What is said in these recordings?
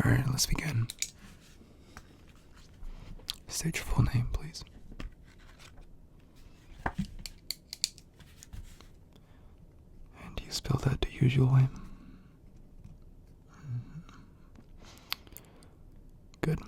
Alright, let's begin. State your full name, please. And do you spell that the usual way? Good.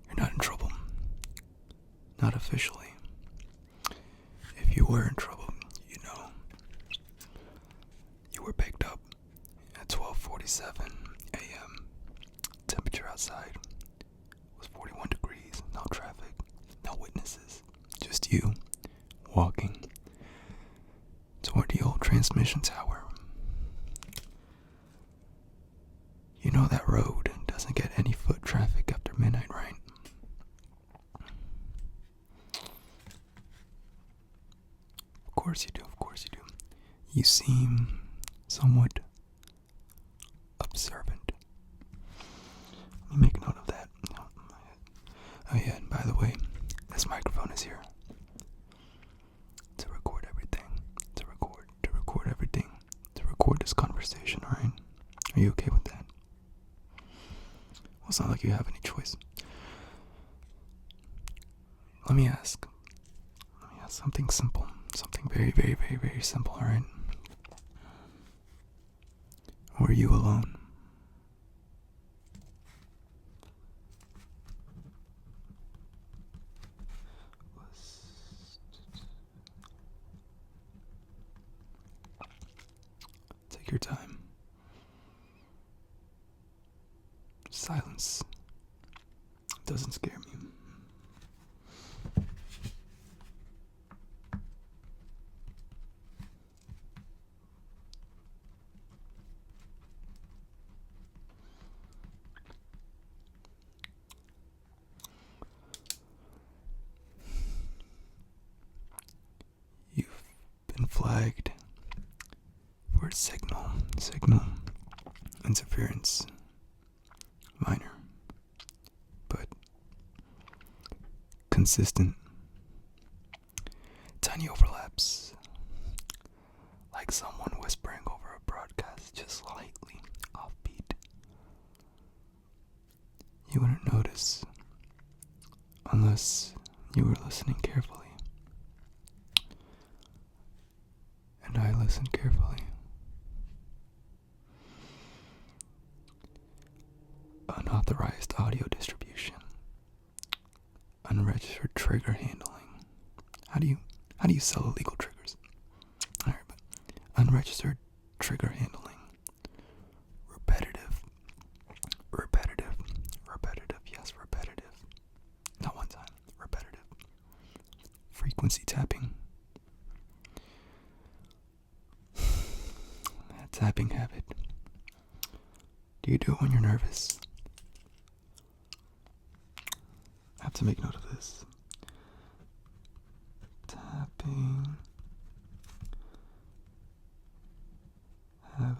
You're not in trouble. Not officially. If you were in trouble, you know. You were picked up at 12:47 a.m. Temperature outside was 41 degrees. No traffic. No witnesses. Just you walking toward the old transmission tower. You know that road doesn't get any foot traffic after midnight, right? Of course you do, of course you do. You seem somewhat observant. Let me make note of that. Oh yeah, and by the way, this microphone is here to record everything. To record everything. To record this conversation, alright? Are you okay with that? Well, it's not like you have any choice. Let me ask something simple. Something very, very, very, very simple, alright? Were you alone? Take your time. Silence doesn't scare me. You've been flagged for signal interference. Minor, but consistent. Tiny overlaps, like someone whispering over a broadcast just slightly offbeat. You wouldn't notice unless you were listening carefully. And I listened carefully. Unauthorized audio distribution, unregistered trigger handling. How do you sell illegal triggers? Alright, but unregistered trigger handling, repetitive, yes, repetitive, not one time, repetitive, frequency tapping, that tapping habit. Do you do it when you're nervous? I have to make note of this. Tapping habit.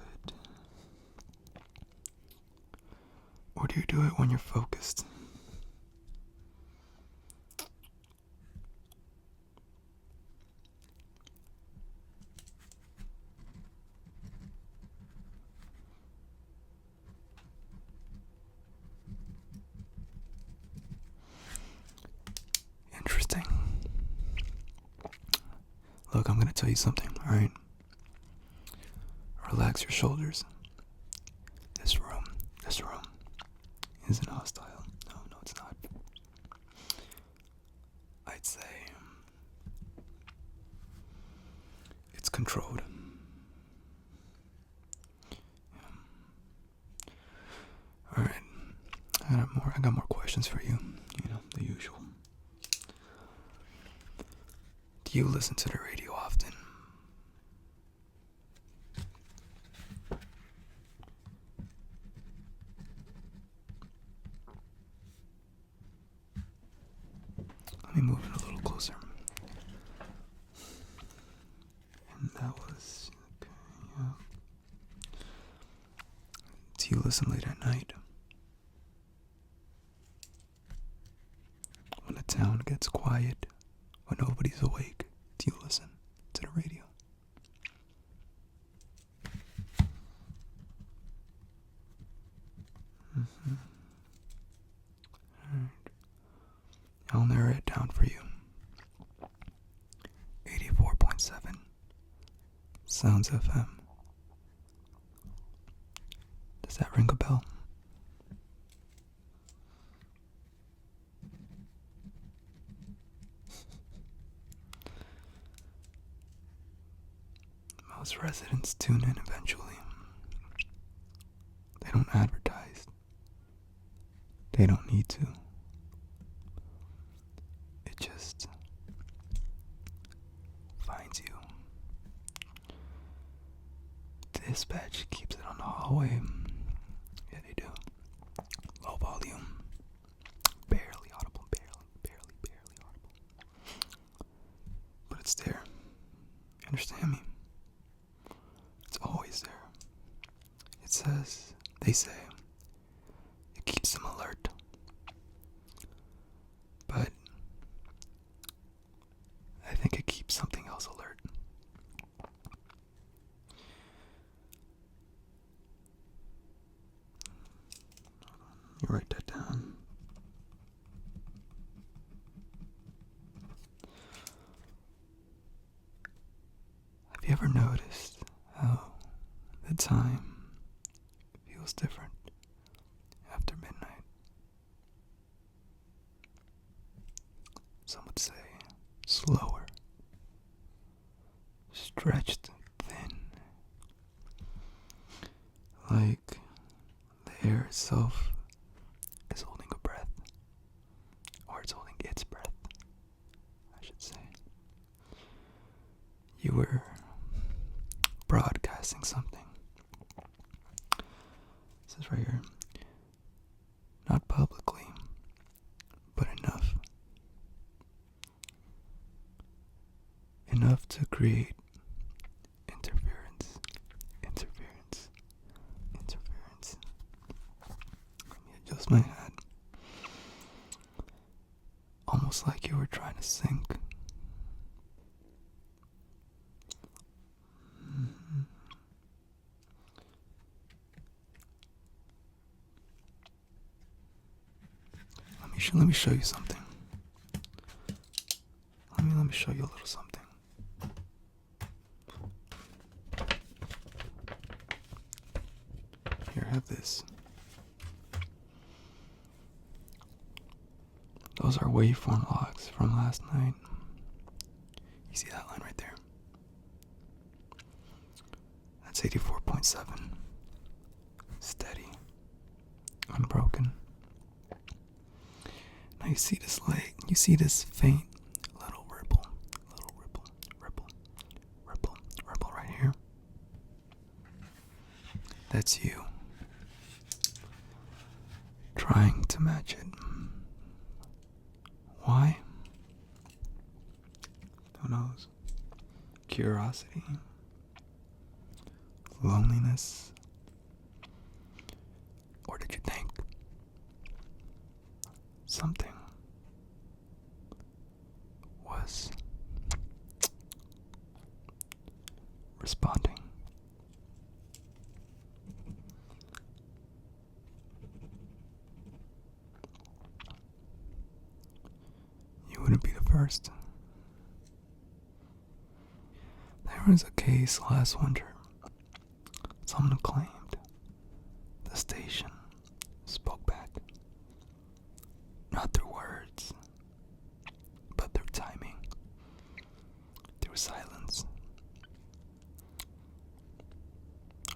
Or do you do it when you're focused? Interesting. Look, I'm gonna tell you something, alright? Relax your shoulders. This room isn't hostile. No, it's not. I'd say it's controlled. Alright. I got more questions for you. You know, the usual. Do you listen to the radio often? Let me move it a little closer. And that was okay, yeah. Do you listen late at night? When the town gets quiet, when nobody's awake, do you listen to the radio? 88.7 Sounds FM. Does that ring a bell? Most residents tune in eventually. They don't advertise. They don't need to. It just finds you. Dispatch keeps it on the hallway. Yeah, they do. Low volume. Barely audible. Barely audible. But it's there. You understand me? It's always there. It says, they say, it keeps them alert. But I think it keeps something else alert. You write that down. Have you ever noticed how the time feels different after midnight? Some would say slower, stretched thin, like the air itself is holding a breath, or it's holding its breath, I should say. You were broadcasting something. It says right here, not publicly, but enough. Enough to create interference. Let me adjust my hat. Almost like you were trying to sync. Let me show you something. Let me show you a little something. Here, have this. Those are waveform logs from last night. You see that line right there? That's 84.7. Steady. Unbroken. Now you see this light. You see this faint little ripple right here. That's you trying to match it. Why? Who knows? Curiosity, loneliness, or did you think something was responding? You wouldn't be the first. There was a case last winter. Someone claimed the station spoke back. Not through words, but through timing, through silence.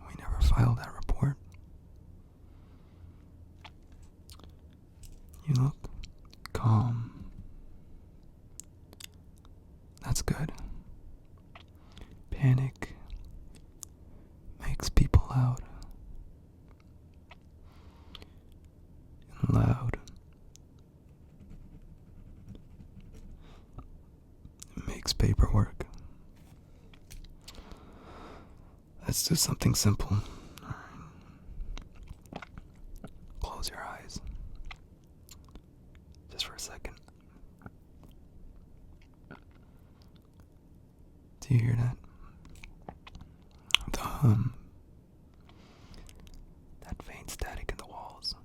We never filed that report. You look calm. That's good. Panic makes people loud. And loud makes paperwork. Let's do something simple. Close your eyes. Just for a second. Do you hear that? The hum. That faint static in the walls.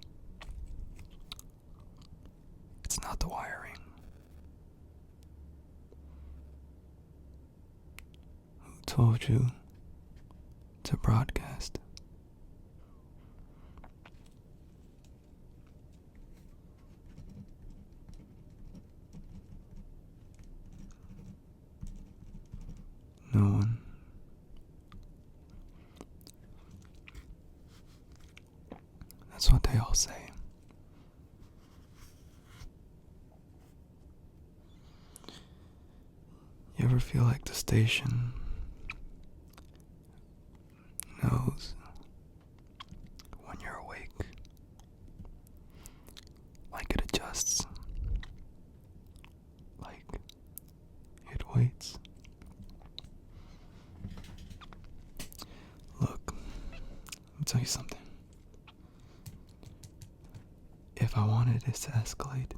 It's not the wiring. told you to broadcast? No one. That's what they all say. You ever feel like the station knows when you're awake? Like it adjusts? Like it waits? Look, let me tell you something. If I wanted it to escalate,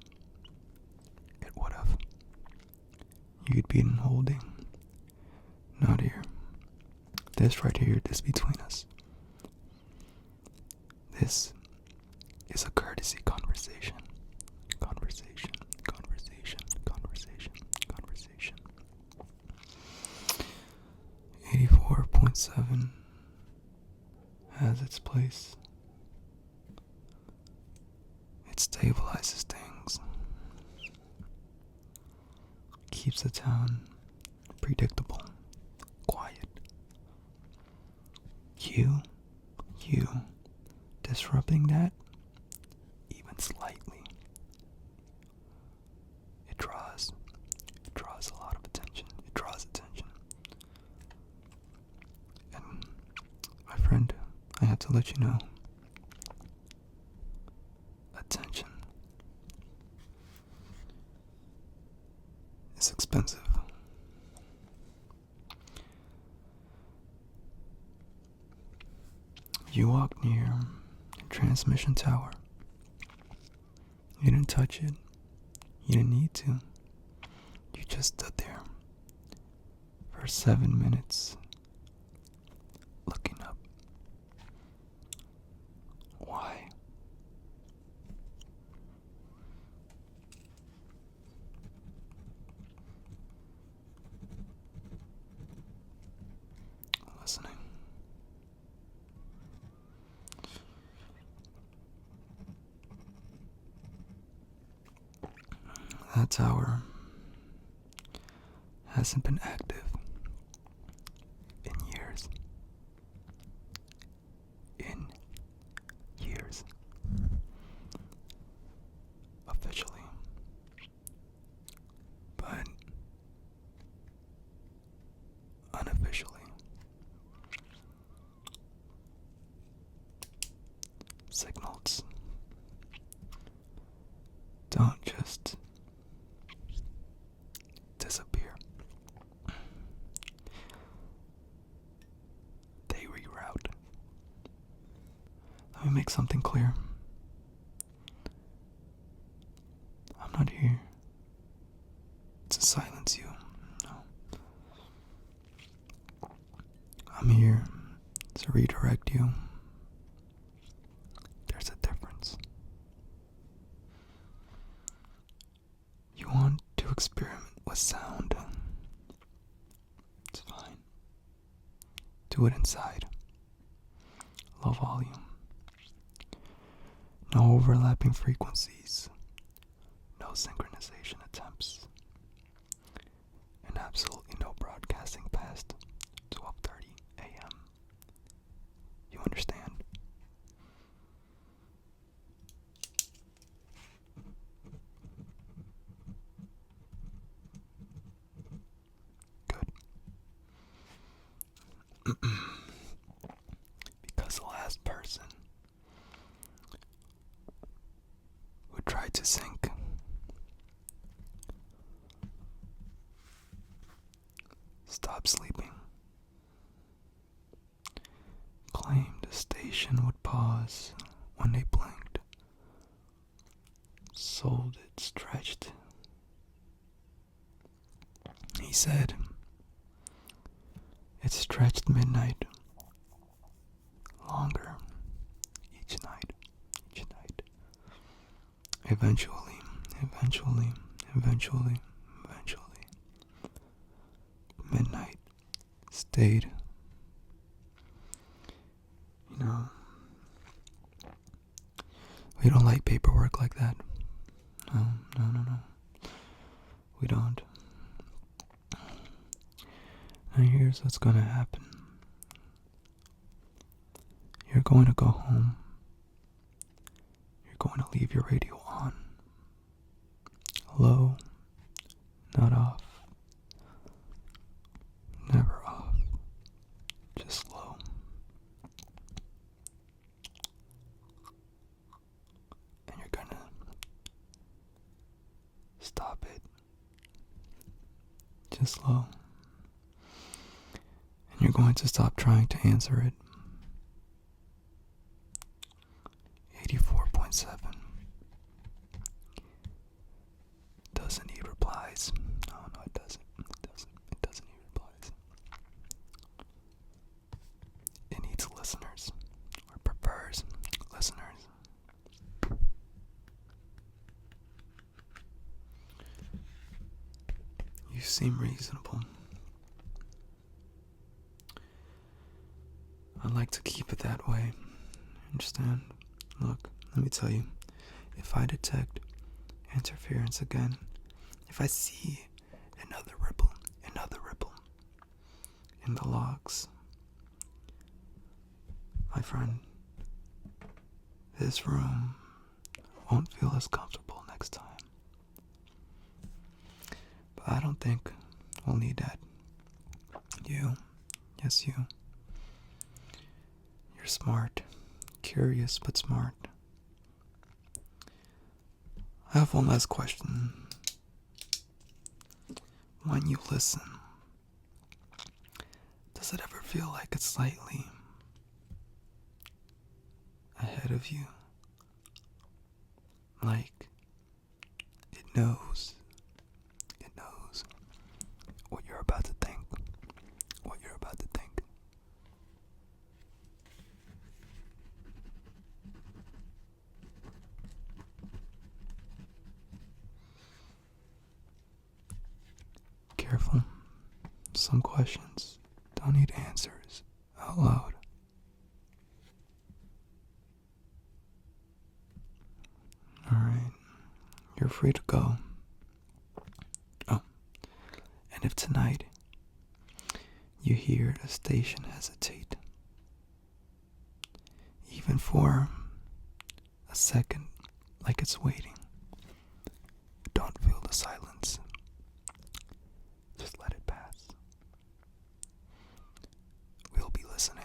it would have. You'd be in holding. Not here. This right here, this between us. This is a courtesy conversation. Conversation, conversation, conversation, conversation. 84.7 has its place. It stabilizes things. Keeps the town predictable, quiet. You disrupting that, even slightly, it draws a lot of attention. It draws attention. And my friend, I have to let you know, attention is expensive. You walked near the transmission tower. You didn't touch it. You didn't need to. You just stood there for 7 minutes looking up. Why? Listening. That tower hasn't been active in years. In years. Officially. But unofficially. Signals don't just disappear. They reroute. Let me make something clear. I'm not here to silence you. No. I'm here to redirect you. There's a difference. You want to experiment with sound. It's fine. Do it inside. Low volume. No overlapping frequencies. No synchronization attempts. And absolutely no broadcasting past 12:30 a.m. You understand? Good. Because the last person who tried to sync stopped sleeping, claimed the station would pause when they blinked, sold it stretched. He said it stretched midnight longer each night. Eventually, midnight stayed. You know, we don't like paperwork like that. No. We don't. Now here's what's gonna happen. You're going to go home. You're going to leave your radio on. Low, not off. Never off. Just low. And you're gonna stop it. Just low. And you're going to stop trying to answer it. 84.7. Doesn't need replies. No, it doesn't. It doesn't need replies. It needs listeners. Or prefers listeners. You seem reasonable. I'd like to keep it that way. Understand? Look, let me tell you. If I detect interference again, if I see another ripple in the logs, my friend, this room won't feel as comfortable next time. But I don't think we'll need that. You, yes you. You're smart, curious but smart. I have one last question. When you listen, does it ever feel like it's slightly ahead of you? Like it knows what you're about to think. Careful. Some questions don't need answers out loud. Alright, you're free to go. Oh, and if tonight you hear the station hesitate, even for a second, like it's waiting, don't feel the silence. Just let it pass. We'll be listening.